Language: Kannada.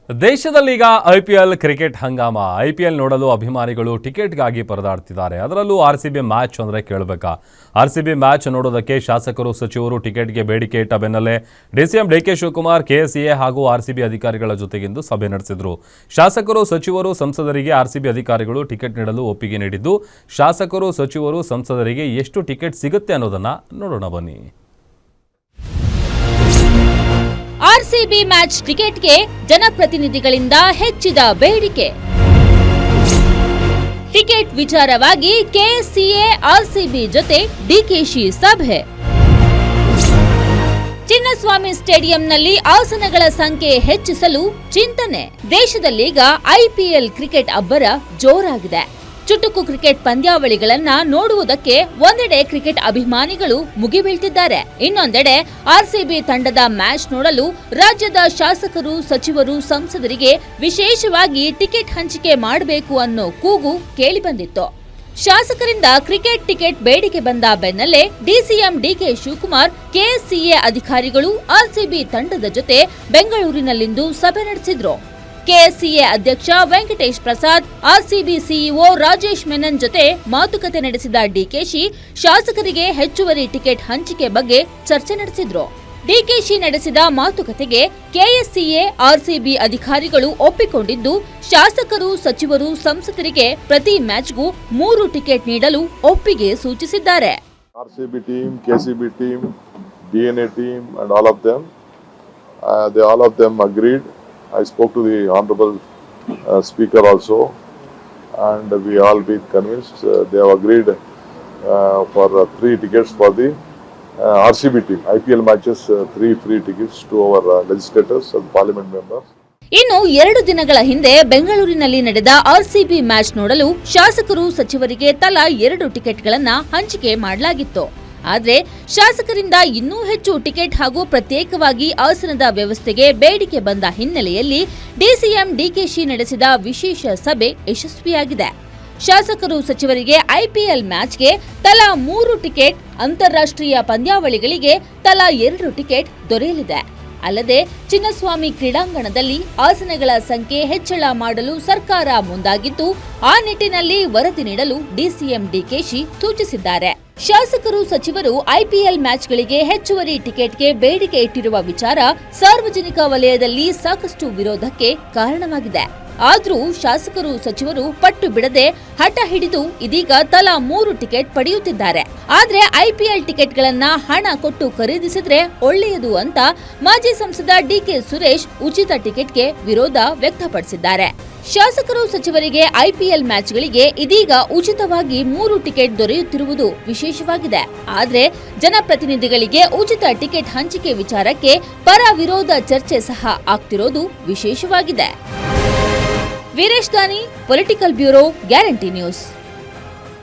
ದೇಶದಲ್ಲೀಗ ಐಪಿಎಲ್ ಕ್ರಿಕೆಟ್ ಹಂಗಾಮ. ಐಪಿಎಲ್ ನೋಡಲು ಅಭಿಮಾನಿಗಳು ಟಿಕೆಟ್ಗಾಗಿ ಪರದಾಡ್ತಿದ್ದಾರೆ. ಅದರಲ್ಲೂ ಆರ್ಸಿಬಿ ಮ್ಯಾಚ್ ಅಂದರೆ ಕೇಳಬೇಕಾ? ಆರ್ಸಿಬಿ ಮ್ಯಾಚ್ ನೋಡೋದಕ್ಕೆ ಶಾಸಕರು ಸಚಿವರು ಟಿಕೆಟ್ಗೆ ಬೇಡಿಕೆ ಇಟ್ಟ ಬೆನ್ನಲ್ಲೇ ಡಿಸಿಎಂ ಡಿಕೆ ಶಿವಕುಮಾರ್ ಕೆಎಸ್ಸಿಎ ಹಾಗೂ ಆರ್ಸಿಬಿ ಅಧಿಕಾರಿಗಳ ಜೊತೆಗಿಂದು ಸಭೆ ನಡೆಸಿದರು. ಶಾಸಕರು ಸಚಿವರು ಸಂಸದರಿಗೆ ಆರ್ಸಿಬಿ ಅಧಿಕಾರಿಗಳು ಟಿಕೆಟ್ ನೀಡಲು ಒಪ್ಪಿಗೆ ನೀಡಿದ್ದು, ಶಾಸಕರು ಸಚಿವರು ಸಂಸದರಿಗೆ ಎಷ್ಟು ಟಿಕೆಟ್ ಸಿಗುತ್ತೆ ಅನ್ನೋದನ್ನ ನೋಡೋಣ ಬನ್ನಿ. ಆರ್ಸಿಬಿ ಮ್ಯಾಚ್ ಟಿಕೆಟ್ಗೆ ಜನಪ್ರತಿನಿಧಿಗಳಿಂದ ಹೆಚ್ಚಿದ ಬೇಡಿಕೆ. ಟಿಕೆಟ್ ವಿಚಾರವಾಗಿ ಕೆಎಸ್ಸಿಎ ಆರ್ಸಿಬಿ ಜೊತೆ ಡಿಕೆಶಿ ಸಭೆ. ಚಿನ್ನಸ್ವಾಮಿ ಸ್ಟೇಡಿಯಂನಲ್ಲಿ ಆಸನಗಳ ಸಂಖ್ಯೆ ಹೆಚ್ಚಿಸಲು ಚಿಂತನೆ. ದೇಶದಲ್ಲೀಗ ಐಪಿಎಲ್ ಕ್ರಿಕೆಟ್ ಅಬ್ಬರ ಜೋರಾಗಿದೆ. ಚುಟುಕು ಕ್ರಿಕೆಟ್ ಪಂದ್ಯಾವಳಿಗಳನ್ನ ನೋಡುವುದಕ್ಕೆ ಒಂದೆಡೆ ಕ್ರಿಕೆಟ್ ಅಭಿಮಾನಿಗಳು ಮುಗಿಬೀಳ್ತಿದ್ದಾರೆ. ಇನ್ನೊಂದೆಡೆ ಆರ್ಸಿಬಿ ತಂಡದ ಮ್ಯಾಚ್ ನೋಡಲು ರಾಜ್ಯದ ಶಾಸಕರು, ಸಚಿವರು, ಸಂಸದರಿಗೆ ವಿಶೇಷವಾಗಿ ಟಿಕೆಟ್ ಹಂಚಿಕೆ ಮಾಡಬೇಕು ಅನ್ನೋ ಕೂಗು ಕೇಳಿಬಂದಿತ್ತು. ಶಾಸಕರಿಂದ ಕ್ರಿಕೆಟ್ ಟಿಕೆಟ್ ಬೇಡಿಕೆ ಬಂದ ಬೆನ್ನಲ್ಲೇ ಡಿಸಿಎಂ ಡಿಕೆ ಶಿವಕುಮಾರ್ ಕೆಎಸ್ಸಿಎ ಅಧಿಕಾರಿಗಳು ಆರ್ಸಿಬಿ ತಂಡದ ಜೊತೆ ಬೆಂಗಳೂರಿನಲ್ಲಿಂದು ಸಭೆ ನಡೆಸಿದ್ರು. ಕೆಎಸ್ಸಿಎ ಅಧ್ಯಕ್ಷ ವೆಂಕಟೇಶ್ ಪ್ರಸಾದ್, ಆರ್ಸಿಬಿ ಸಿಇಒ ರಾಜೇಶ್ ಮೆನನ್ ಜೊತೆ ಮಾತುಕತೆ ನಡೆಸಿದ ಡಿಕೆಶಿ ಶಾಸಕರಿಗೆ ಹೆಚ್ಚುವರಿ ಟಿಕೆಟ್ ಹಂಚಿಕೆ ಬಗ್ಗೆ ಚರ್ಚೆ ನಡೆಸಿದ್ರು. ಡಿಕೆಶಿ ನಡೆಸಿದ ಮಾತುಕತೆಗೆ ಕೆಎಸ್ಸಿಎ ಆರ್ಸಿಬಿ ಅಧಿಕಾರಿಗಳು ಒಪ್ಪಿಕೊಂಡಿದ್ದು, ಶಾಸಕರು, ಸಚಿವರು, ಸಂಸದರಿಗೆ ಪ್ರತಿ ಮ್ಯಾಚ್ಗೂ 3 ಟಿಕೆಟ್ ನೀಡಲು ಒಪ್ಪಿಗೆ ಸೂಚಿಸಿದ್ದಾರೆ. RCB team, KCB team, DNA team and all of them agreed. I spoke to the Honorable Speaker also, and we all been convinced. They have agreed for 3 tickets for the RCB team. IPL matches, 3 free tickets to our legislators and parliament members. ಇನ್ನು 2 ದಿನಗಳ ಹಿಂದೆ ಬೆಂಗಳೂರಿನಲ್ಲಿ ನಡೆದ ಆರ್ಸಿಬಿ ಮ್ಯಾಚ್ ನೋಡಲು ಶಾಸಕರು, ಸಚಿವರಿಗೆ ತಲಾ 2 ಟಿಕೆಟ್ಗಳನ್ನ ಹಂಚಿಕೆ ಮಾಡಲಾಗಿತ್ತು. ಆದರೆ ಶಾಸಕರಿಂದ ಇನ್ನೂ ಹೆಚ್ಚು ಟಿಕೆಟ್ ಹಾಗೂ ಪ್ರತ್ಯೇಕವಾಗಿ ಆಸನದ ವ್ಯವಸ್ಥೆಗೆ ಬೇಡಿಕೆ ಬಂದ ಹಿನ್ನೆಲೆಯಲ್ಲಿ ಡಿಸಿಎಂ ಡಿಕೆಶಿ ನಡೆಸಿದ ವಿಶೇಷ ಸಭೆ ಯಶಸ್ವಿಯಾಗಿದೆ. ಶಾಸಕರು, ಸಚಿವರಿಗೆ ಐಪಿಎಲ್ ಮ್ಯಾಚ್ಗೆ ತಲಾ 3 ಟಿಕೆಟ್, ಅಂತಾರಾಷ್ಟ್ರೀಯ ಪಂದ್ಯಾವಳಿಗಳಿಗೆ ತಲಾ 2 ಟಿಕೆಟ್ ದೊರೆಯಲಿದೆ. ಅಲ್ಲದೆ ಚಿನ್ನಸ್ವಾಮಿ ಕ್ರೀಡಾಂಗಣದಲ್ಲಿ ಆಸನಗಳ ಸಂಖ್ಯೆ ಹೆಚ್ಚಳ ಮಾಡಲು ಸರ್ಕಾರ ಮುಂದಾಗಿದ್ದು, ಆ ನಿಟ್ಟಿನಲ್ಲಿ ವರದಿ ನೀಡಲು ಡಿಸಿಎಂ ಡಿಕೆಶಿ ಸೂಚಿಸಿದ್ದಾರೆ. ಶಾಸಕರು, ಸಚಿವರು ಐಪಿಎಲ್ ಮ್ಯಾಚ್ಗಳಿಗೆ ಹೆಚ್ಚುವರಿ ಟಿಕೆಟ್ಗೆ ಬೇಡಿಕೆ ಇಟ್ಟಿರುವ ವಿಚಾರ ಸಾರ್ವಜನಿಕ ವಲಯದಲ್ಲಿ ಸಾಕಷ್ಟು ವಿರೋಧಕ್ಕೆ ಕಾರಣವಾಗಿದೆ. ಆದರೂ ಶಾಸಕರು, ಸಚಿವರು ಪಟ್ಟು ಬಿಡದೆ ಹಠ ಹಿಡಿದು ಇದೀಗ ತಲಾ 3 ಟಿಕೆಟ್ ಪಡೆಯುತ್ತಿದ್ದಾರೆ. ಆದ್ರೆ ಐಪಿಎಲ್ ಟಿಕೆಟ್ಗಳನ್ನ ಹಣ ಕೊಟ್ಟು ಖರೀದಿಸಿದ್ರೆ ಒಳ್ಳೆಯದು ಅಂತ ಮಾಜಿ ಸಂಸದ ಡಿಕೆ ಸುರೇಶ್ ಉಚಿತ ಟಿಕೆಟ್ಗೆ ವಿರೋಧ ವ್ಯಕ್ತಪಡಿಸಿದ್ದಾರೆ. ಶಾಸಕರು, ಸಚಿವರಿಗೆ ಐಪಿಎಲ್ ಮ್ಯಾಚ್ಗಳಿಗೆ ಇದೀಗ ಉಚಿತವಾಗಿ 3 ಟಿಕೆಟ್ ದೊರೆಯುತ್ತಿರುವುದು ವಿಶೇಷವಾಗಿದೆ. ಆದ್ರೆ ಜನಪ್ರತಿನಿಧಿಗಳಿಗೆ ಉಚಿತ ಟಿಕೆಟ್ ಹಂಚಿಕೆ ವಿಚಾರಕ್ಕೆ ಪರ ವಿರೋಧ ಚರ್ಚೆ ಸಹ ಆಗ್ತಿರೋದು ವಿಶೇಷವಾಗಿದೆ. ವೀರೇಶ್ ದಾನಿ, ಪೊಲಿಟಿಕಲ್ ಬ್ಯೂರೋ, ಗ್ಯಾರಂಟಿ ನ್ಯೂಸ್.